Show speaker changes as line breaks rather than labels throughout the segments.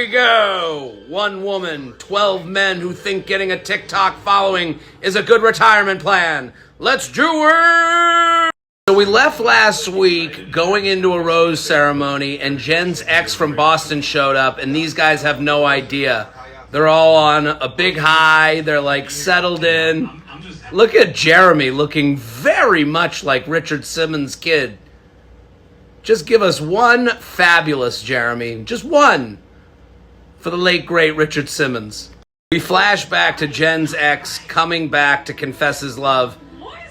we go. 1 woman, 12 men who think getting a TikTok following is a good retirement plan. Let's do it! So we left last week going into a rose ceremony, and Jenn's ex from Boston showed up, and these guys have no idea. They're all on a big high. They're like settled in. Look at Jeremy looking very much like Richard Simmons' kid. Just give us one fabulous Jeremy. Just one for the late, great Richard Simmons. We flash back to Jenn's ex coming back to confess his love.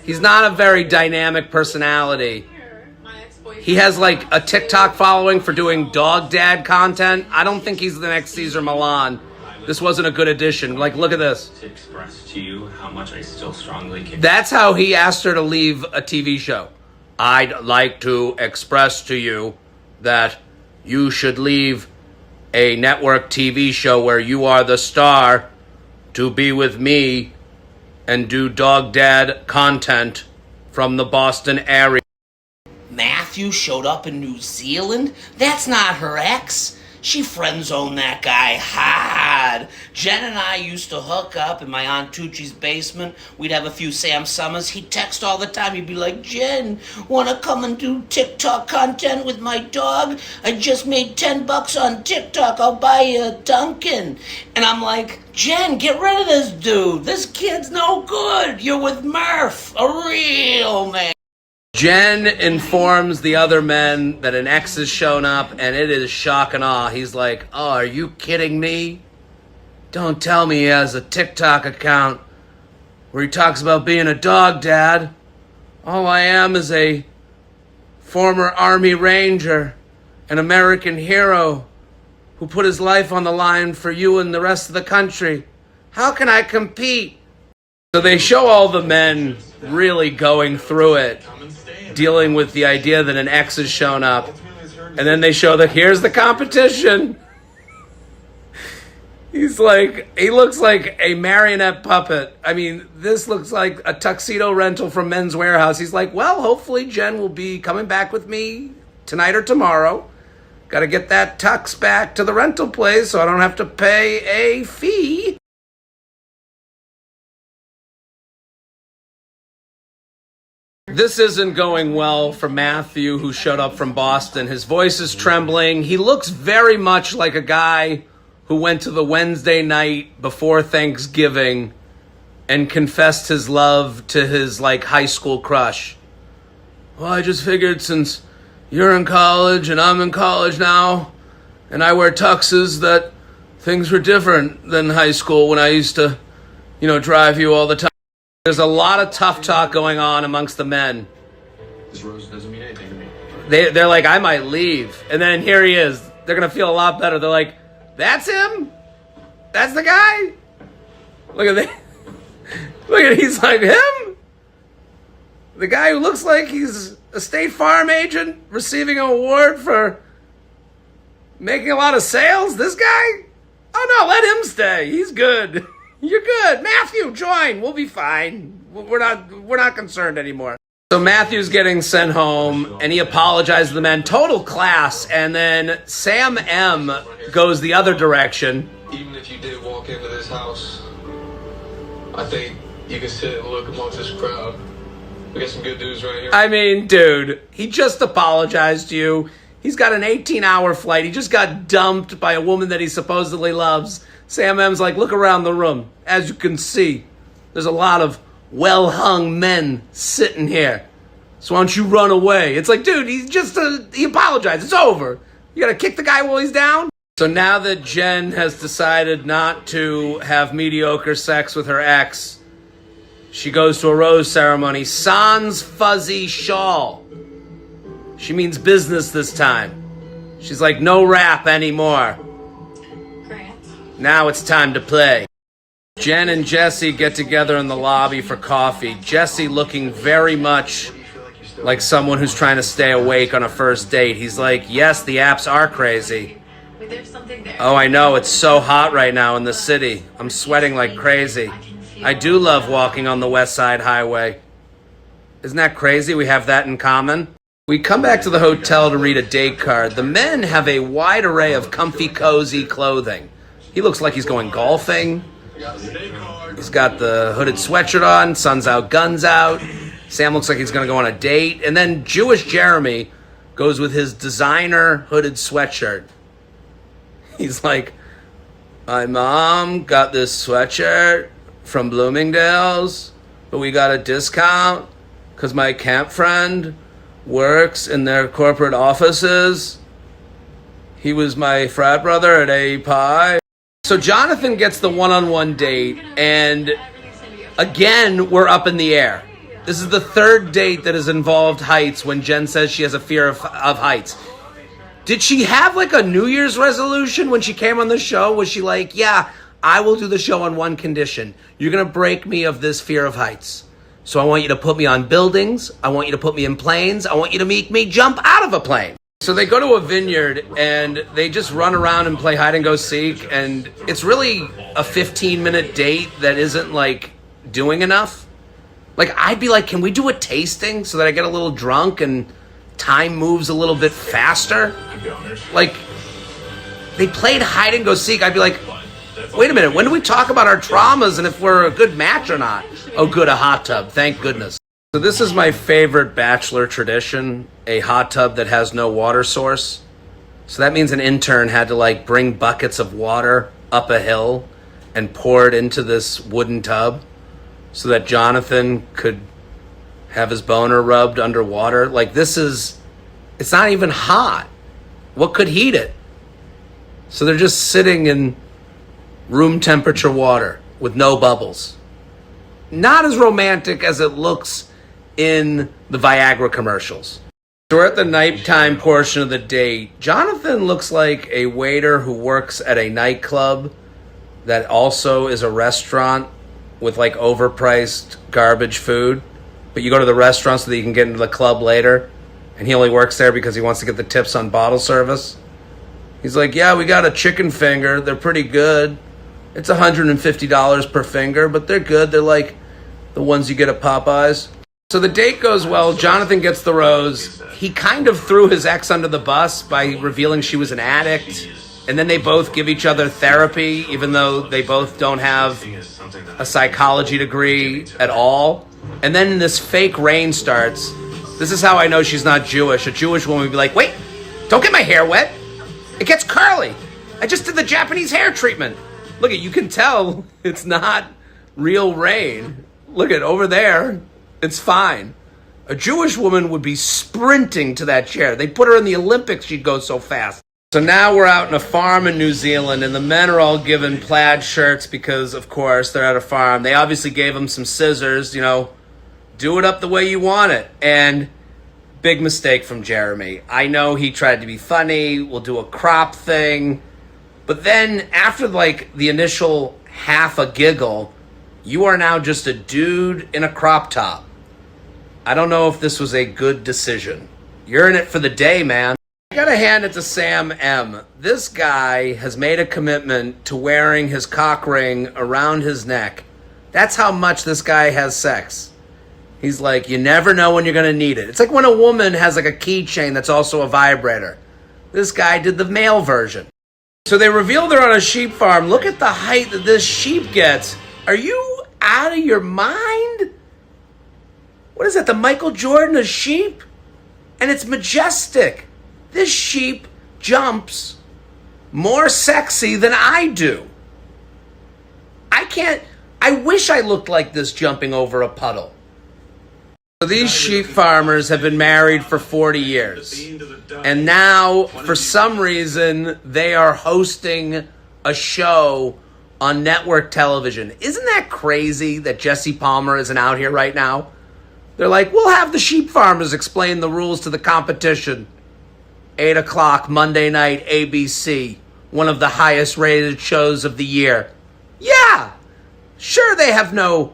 He's not a very dynamic personality. He has like a TikTok following for doing dog dad content. I don't think he's the next Cesar Millan. This wasn't a good addition. Like, look at this.
To express to you how much I still strongly can.
That's how he asked her to leave a TV show. I'd like to express to you that you should leave a network TV show where you are the star to be with me and do dog dad content from the Boston area.
Matthew showed up in New Zealand? That's not her ex. She friend-zoned that guy hard. Jenn and I used to hook up in my Aunt Tucci's basement. We'd have a few Sam Summers. He'd text all the time. He'd be like, Jenn, wanna come and do TikTok content with my dog? I just made $10 on TikTok. I'll buy you a Dunkin'. And I'm like, Jenn, get rid of this dude. This kid's no good. You're with Murph, a real man.
Jenn informs the other men that an ex has shown up, and it is shock and awe. He's like, oh, are you kidding me? Don't tell me he has a TikTok account where he talks about being a dog dad. All I am is a former Army Ranger, an American hero who put his life on the line for you and the rest of the country. How can I compete? So they show all the men really going through it, dealing with the idea that an ex has shown up. And then they show that here's the competition. He's like, he looks like a marionette puppet. I mean, this looks like a tuxedo rental from Men's Warehouse. He's like, well, hopefully Jenn will be coming back with me tonight or tomorrow. Got to get that tux back to the rental place so I don't have to pay a fee. This isn't going well for Matthew, who showed up from Boston. His voice is trembling. He looks very much like a guy who went to the Wednesday night before Thanksgiving and confessed his love to his, like, high school crush. Well, I just figured since you're in college and I'm in college now and I wear tuxes that things were different than high school when I used to, drive you all the time. There's a lot of tough talk going on amongst the men.
This rose doesn't mean anything to me.
They're like, I might leave. And then here he is. They're going to feel a lot better. They're like, that's him? That's the guy? Look at that. Look at, he's like, him? The guy who looks like he's a State Farm agent receiving an award for making a lot of sales? This guy? Oh no, let him stay. He's good. You're good. Matthew, join. We'll be fine. We're not concerned anymore. So Matthew's getting sent home, and he apologizes to the men. Total class. And then Sam M goes the other direction.
Even if you did walk into this house, I think you can sit and look amongst this crowd. We got some good dudes right here.
I mean, dude, he just apologized to you. He's got an 18-hour flight. He just got dumped by a woman that he supposedly loves. Sam M's like, look around the room. As you can see, there's a lot of well-hung men sitting here. So why don't you run away? It's like, dude, he apologized. It's over. You gotta kick the guy while he's down? So now that Jenn has decided not to have mediocre sex with her ex, she goes to a rose ceremony. Sans fuzzy shawl. She means business this time. She's like, no rap anymore. Now it's time to play. Jenn and Jesse get together in the lobby for coffee. Jesse looking very much like someone who's trying to stay awake on a first date. He's like, yes, the apps are crazy. Oh, I know. It's so hot right now in the city. I'm sweating like crazy. I do love walking on the West Side Highway. Isn't that crazy? We have that in common. We come back to the hotel to read a date card. The men have a wide array of comfy, cozy clothing. He looks like he's going golfing. He's got the hooded sweatshirt on, sun's out, guns out. Sam looks like he's going to go on a date. And then Jewish Jeremy goes with his designer hooded sweatshirt. He's like, my mom got this sweatshirt from Bloomingdale's, but we got a discount because my camp friend works in their corporate offices. He was my frat brother at API. So Jonathan gets the one-on-one date, and again, we're up in the air. This is the third date that has involved heights when Jenn says she has a fear of heights. Did she have like a New Year's resolution when she came on the show? Was she like, yeah, I will do the show on one condition. You're going to break me of this fear of heights. So I want you to put me on buildings. I want you to put me in planes. I want you to make me jump out of a plane. So they go to a vineyard and they just run around and play hide and go seek. And it's really a 15-minute date that isn't like doing enough. Like I'd be like, can we do a tasting so that I get a little drunk and time moves a little bit faster? Like they played hide and go seek. I'd be like, wait a minute, when do we talk about our traumas and if we're a good match or not? Oh, good, a hot tub. Thank goodness. So this is my favorite bachelor tradition, a hot tub that has no water source. So that means an intern had to like bring buckets of water up a hill and pour it into this wooden tub so that Jonathan could have his boner rubbed underwater. Like it's not even hot. What could heat it? So they're just sitting in room temperature water with no bubbles. Not as romantic as it looks in the Viagra commercials. So we're at the nighttime portion of the date. Jonathan looks like a waiter who works at a nightclub that also is a restaurant with like overpriced garbage food. But you go to the restaurant so that you can get into the club later. And he only works there because he wants to get the tips on bottle service. He's like, yeah, we got a chicken finger. They're pretty good. It's $150 per finger, but they're good. They're like the ones you get at Popeyes. So the date goes well. Jonathan gets the rose. He kind of threw his ex under the bus by revealing she was an addict. And then they both give each other therapy, even though they both don't have a psychology degree at all. And then this fake rain starts. This is how I know she's not Jewish. A Jewish woman would be like, wait, don't get my hair wet. It gets curly. I just did the Japanese hair treatment. Look, you can tell it's not real rain. Look at over there. It's fine. A Jewish woman would be sprinting to that chair. They put her in the Olympics. She'd go so fast. So now we're out in a farm in New Zealand, and the men are all given plaid shirts because, of course, they're at a farm. They obviously gave them some scissors, do it up the way you want it. And big mistake from Jeremy. I know he tried to be funny. We'll do a crop thing. But then after like the initial half a giggle, you are now just a dude in a crop top. I don't know if this was a good decision. You're in it for the day, man. I gotta hand it to Sam M. This guy has made a commitment to wearing his cock ring around his neck. That's how much this guy has sex. He's like, you never know when you're gonna need it. It's like when a woman has like a keychain that's also a vibrator. This guy did the male version. So they reveal they're on a sheep farm. Look at the height that this sheep gets. Are you out of your mind? What is that, the Michael Jordan of sheep? And it's majestic. This sheep jumps more sexy than I do. I wish I looked like this jumping over a puddle. So these sheep farmers have been married for 40 years. And now, for some reason, they are hosting a show on network television. Isn't that crazy that Jesse Palmer isn't out here right now? They're like, we'll have the sheep farmers explain the rules to the competition. 8 o'clock, Monday night, ABC. One of the highest rated shows of the year. Yeah! Sure, they have no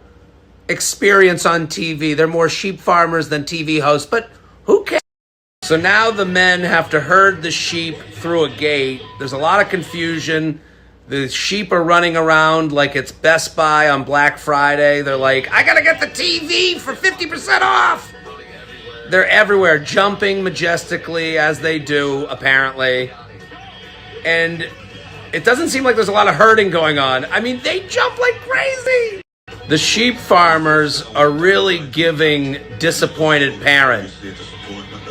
experience on TV. They're more sheep farmers than TV hosts, but who cares? So now the men have to herd the sheep through a gate. There's a lot of confusion. The sheep are running around like it's Best Buy on Black Friday. They're like, I gotta get the TV for 50% off. They're everywhere, jumping majestically as they do, apparently. And it doesn't seem like there's a lot of herding going on. I mean, they jump like crazy. The sheep farmers are really giving disappointed parent.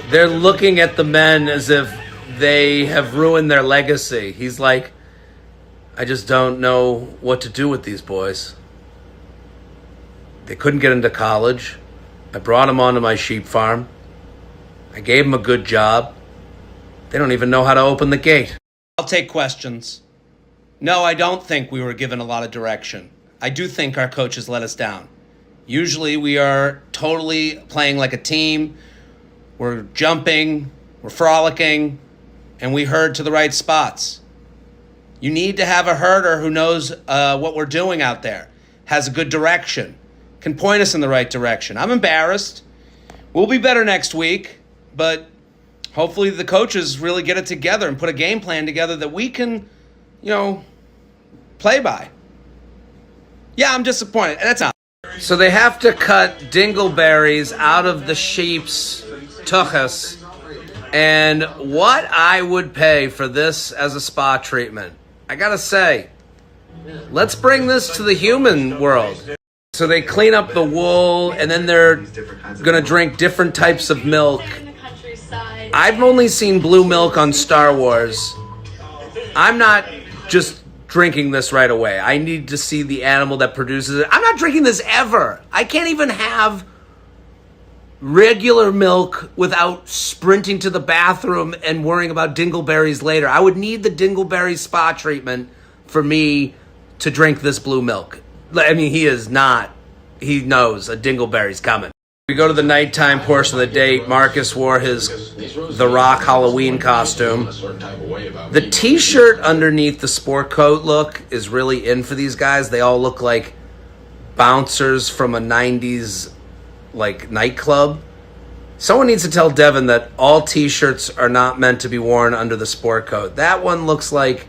They're looking at the men as if they have ruined their legacy. He's like, I just don't know what to do with these boys. They couldn't get into college. I brought them onto my sheep farm. I gave them a good job. They don't even know how to open the gate. I'll take questions. No, I don't think we were given a lot of direction. I do think our coaches let us down. Usually we are totally playing like a team. We're jumping, we're frolicking, and we herd to the right spots. You need to have a herder who knows what we're doing out there, has a good direction, can point us in the right direction. I'm embarrassed. We'll be better next week, but hopefully the coaches really get it together and put a game plan together that we can, play by. Yeah, I'm disappointed. That's not. So they have to cut dingleberries out of the sheep's tuchus. And what I would pay for this as a spa treatment, I gotta say, let's bring this to the human world. So they clean up the wool, and then they're gonna drink different types of milk. I've only seen blue milk on Star Wars. I'm not just drinking this right away. I need to see the animal that produces it. I'm not drinking this ever. I can't even have regular milk without sprinting to the bathroom and worrying about dingleberries later. I would need the dingleberry spa treatment for me to drink this blue milk. I mean, he knows a dingleberry's coming. We go to the nighttime portion of the date. Marcus wore his The Rock Halloween costume. The t-shirt underneath the sport coat look is really in for these guys. They all look like bouncers from a 90s nightclub. Someone needs to tell Devin that all t-shirts are not meant to be worn under the sport coat. That one looks like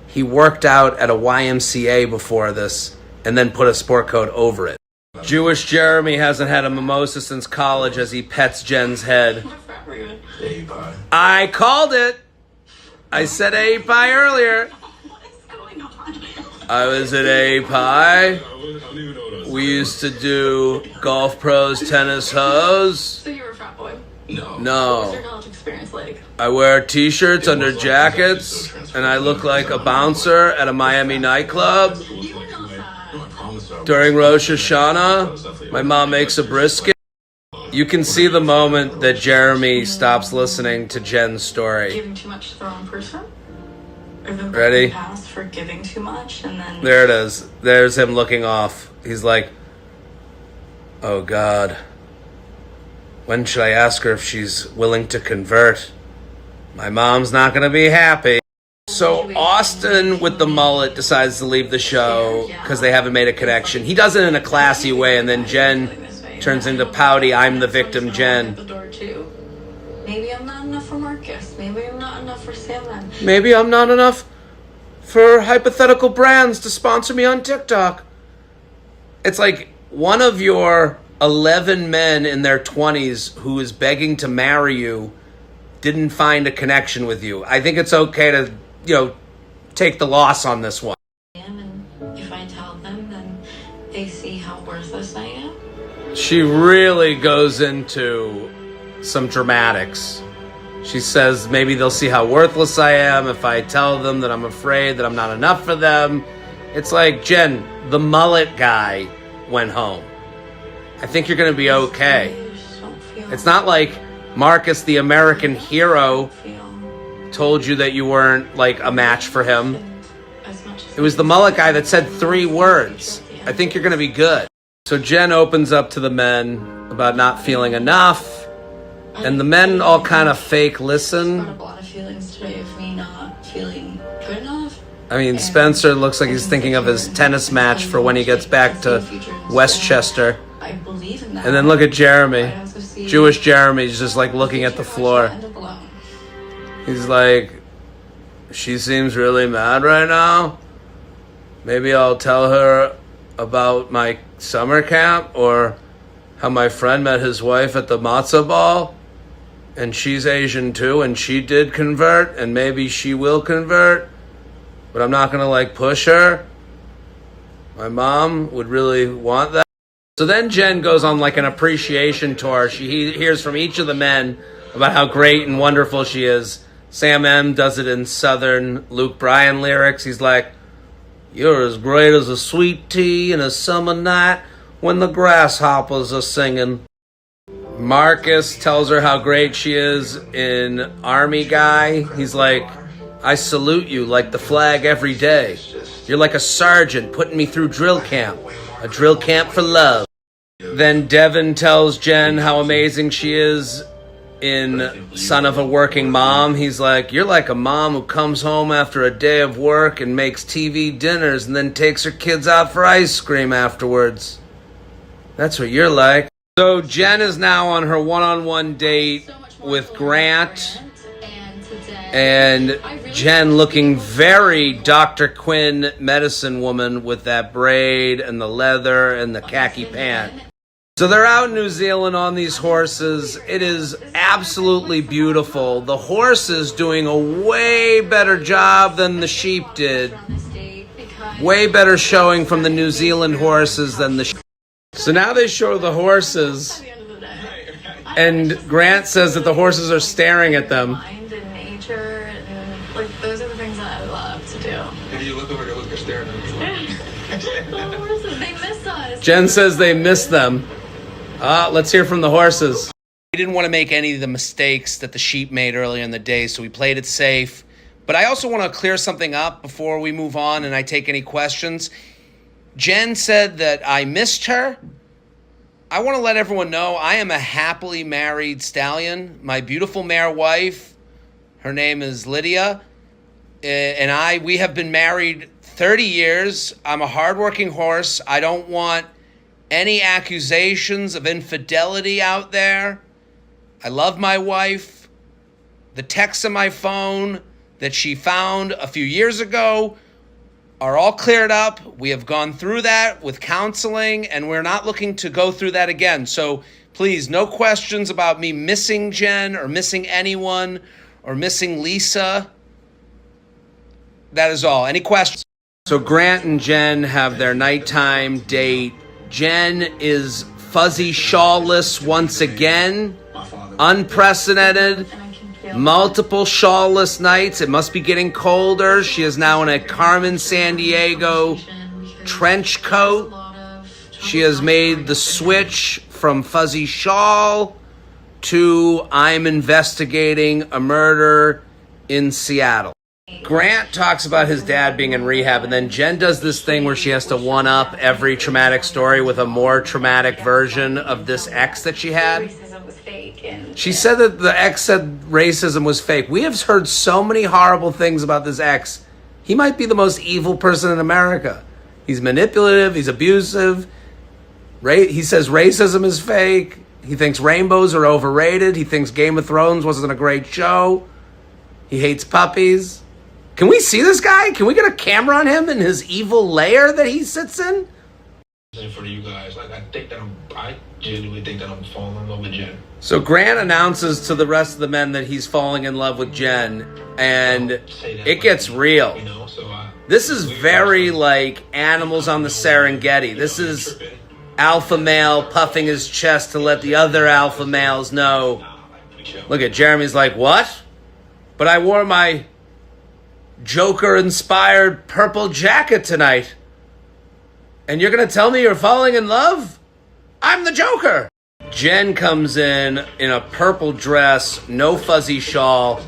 he worked out at a YMCA before this and then put a sport coat over it. Jewish Jeremy hasn't had a mimosa since college as he pets Jenn's head. I called it. I said A-Pie earlier. I was at A-Pie. We used to do Golf Pros, Tennis Hose.
So you were a frat boy?
No.
What was your college experience like?
I wear t-shirts under jackets, and I look like a bouncer at a Miami nightclub. During Rosh Hashanah, my mom makes a brisket. You can see the moment that Jeremy stops listening to Jenn's story.
Giving too much to the wrong person? Or the
Ready?
past for giving too much and then...
There it is. There's him looking off. He's like, oh God. When should I ask her if she's willing to convert? My mom's not going to be happy. So Austin with the mullet decides to leave the show because they haven't made a connection. He does it in a classy way, and then Jenn turns into pouty, I'm the victim, Jenn.
Maybe I'm not enough for Marcus. Maybe I'm not enough for Salmon.
Maybe I'm not enough for hypothetical brands to sponsor me on TikTok. It's like one of your 11 men in their 20s who is begging to marry you didn't find a connection with you. I think it's okay to, take the loss on this one.
And if I tell them, then they see how worthless I am.
She really goes into some dramatics. She says maybe they'll see how worthless I am if I tell them that I'm afraid that I'm not enough for them. It's like, Jenn, the mullet guy went home. I think you're going to be okay. It's not like Marcus, the American hero, told you that you weren't like a match for him. It was the mullet guy that said 3 words. I think you're going to be good. So Jenn opens up to the men about not feeling enough, and the men all kind of fake listen.
I brought up a lot of feelings today of me not feeling good enough.
I mean, Spencer looks like he's thinking of his tennis match for when he gets back to Westchester.
I believe in that.
And then look at Jeremy. Jewish Jeremy's just like looking at the floor. He's like, she seems really mad right now. Maybe I'll tell her about my summer camp, or how my friend met his wife at the matzo ball, and she's Asian too, and she did convert, and maybe she will convert, but I'm not gonna like push her. My mom would really want that. So then Jenn goes on like an appreciation tour. She hears from each of the men about how great and wonderful she is. Sam M does it in Southern Luke Bryan lyrics. He's like, "You're as great as a sweet tea in a summer night when the grasshoppers are singing." Marcus tells her how great she is in Army Guy. He's like, "I salute you like the flag every day. You're like a sergeant putting me through drill camp. A drill camp for love." Then Devin tells Jenn how amazing she is in Son of a Working Mom. He's like, "You're like a mom who comes home after a day of work and makes TV dinners and then takes her kids out for ice cream afterwards. That's what you're like." So Jenn is now on her one-on-one date with Grant. And Jenn looking very Dr. Quinn medicine woman with that braid and the leather and the khaki pant. So they're out in New Zealand on these horses. It is absolutely beautiful. The horses doing a way better job than the sheep did. Way better showing from the New Zealand horses than the sheep. So now they show the horses, and Grant says that the horses are staring at them.
Like, those are the things that I love to do.
If you look over, they're staring at me.
The horses, they miss us.
Jenn says they miss them. Let's hear from the horses. We didn't want to make any of the mistakes that the sheep made earlier in the day, so we played it safe. But I also want to clear something up before we move on and I take any questions. Jenn said that I missed her. I want to let everyone know I am a happily married stallion. My beautiful mare wife, her name is Lydia, and we have been married 30 years. I'm a hardworking horse. I don't want any accusations of infidelity out there. I love my wife. The texts on my phone that she found a few years ago are all cleared up. We have gone through that with counseling, and we're not looking to go through that again. So please, no questions about me missing Jenn or missing anyone or missing Lisa. That is all. Any questions? So Grant and Jenn have their nighttime date. Jenn is fuzzy shawlless once again. Unprecedented. Multiple shawlless nights. It must be getting colder. She is now in a Carmen Sandiego trench coat. She has made the switch from fuzzy shawl to I'm investigating a murder in Seattle. Grant talks about his dad being in rehab, and then Jenn does this thing where she has to one-up every traumatic story with a more traumatic version of this ex that she had. She said that the ex said racism was fake. We have heard so many horrible things about this ex. He might be the most evil person in America. He's manipulative. He's abusive. He says racism is fake. He thinks rainbows are overrated. He thinks Game of Thrones wasn't a great show. He hates puppies. Can we see this guy? Can we get a camera on him in his evil lair that he sits in?
For you guys, like I genuinely think that I'm falling in love with Jenn.
So Grant announces to the rest of the men that he's falling in love with Jenn, and it gets real. This is very like Animals on the Serengeti. This is alpha male puffing his chest to let the other alpha males know. Look at Jeremy's like, what? But I wore my Joker-inspired purple jacket tonight. And you're going to tell me you're falling in love? I'm the Joker. Jenn comes in a purple dress, no fuzzy shawl.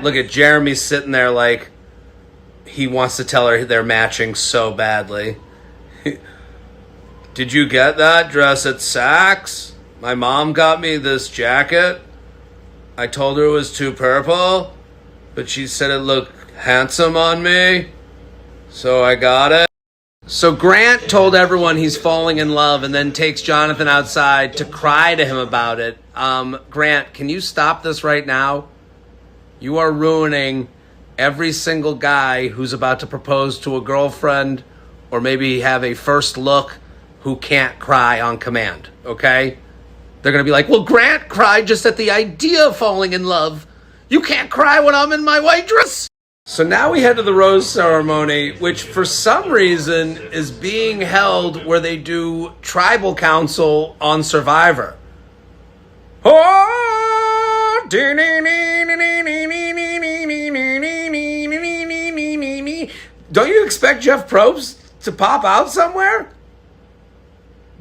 Look at Jeremy sitting there like he wants to tell her they're matching so badly. Did you get that dress at Saks? My mom got me this jacket. I told her it was too purple, but she said it looked handsome on me, so I got it. So Grant told everyone he's falling in love and then takes Jonathan outside to cry to him about it. Grant, can you stop this right now? You are ruining every single guy who's about to propose to a girlfriend or maybe have a first look who can't cry on command, okay? They're going to be like, well, Grant cried just at the idea of falling in love. You can't cry when I'm in my white dress. So now we head to the rose ceremony, which for some reason is being held where they do tribal council on Survivor. Don't you expect Jeff Probst to pop out somewhere?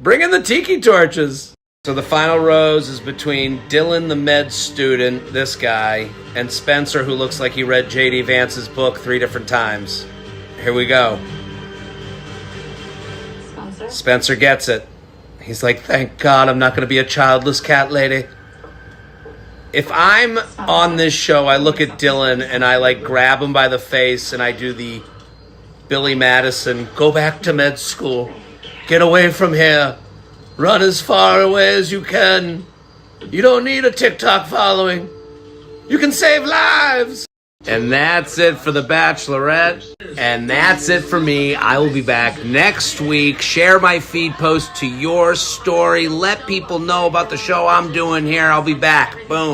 Bring in the tiki torches. So the final rose is between Dylan, the med student, this guy, and Spencer, who looks like he read J.D. Vance's book 3 different times. Here we go. Spencer gets it. He's like, thank God I'm not going to be a childless cat lady. If I'm on this show, I look at Dylan and I like grab him by the face and I do the Billy Madison, go back to med school. Get away from here. Run as far away as you can. You don't need a TikTok following. You can save lives. And that's it for The Bachelorette. And that's it for me. I will be back next week. Share my feed post to your story. Let people know about the show I'm doing here. I'll be back. Boom.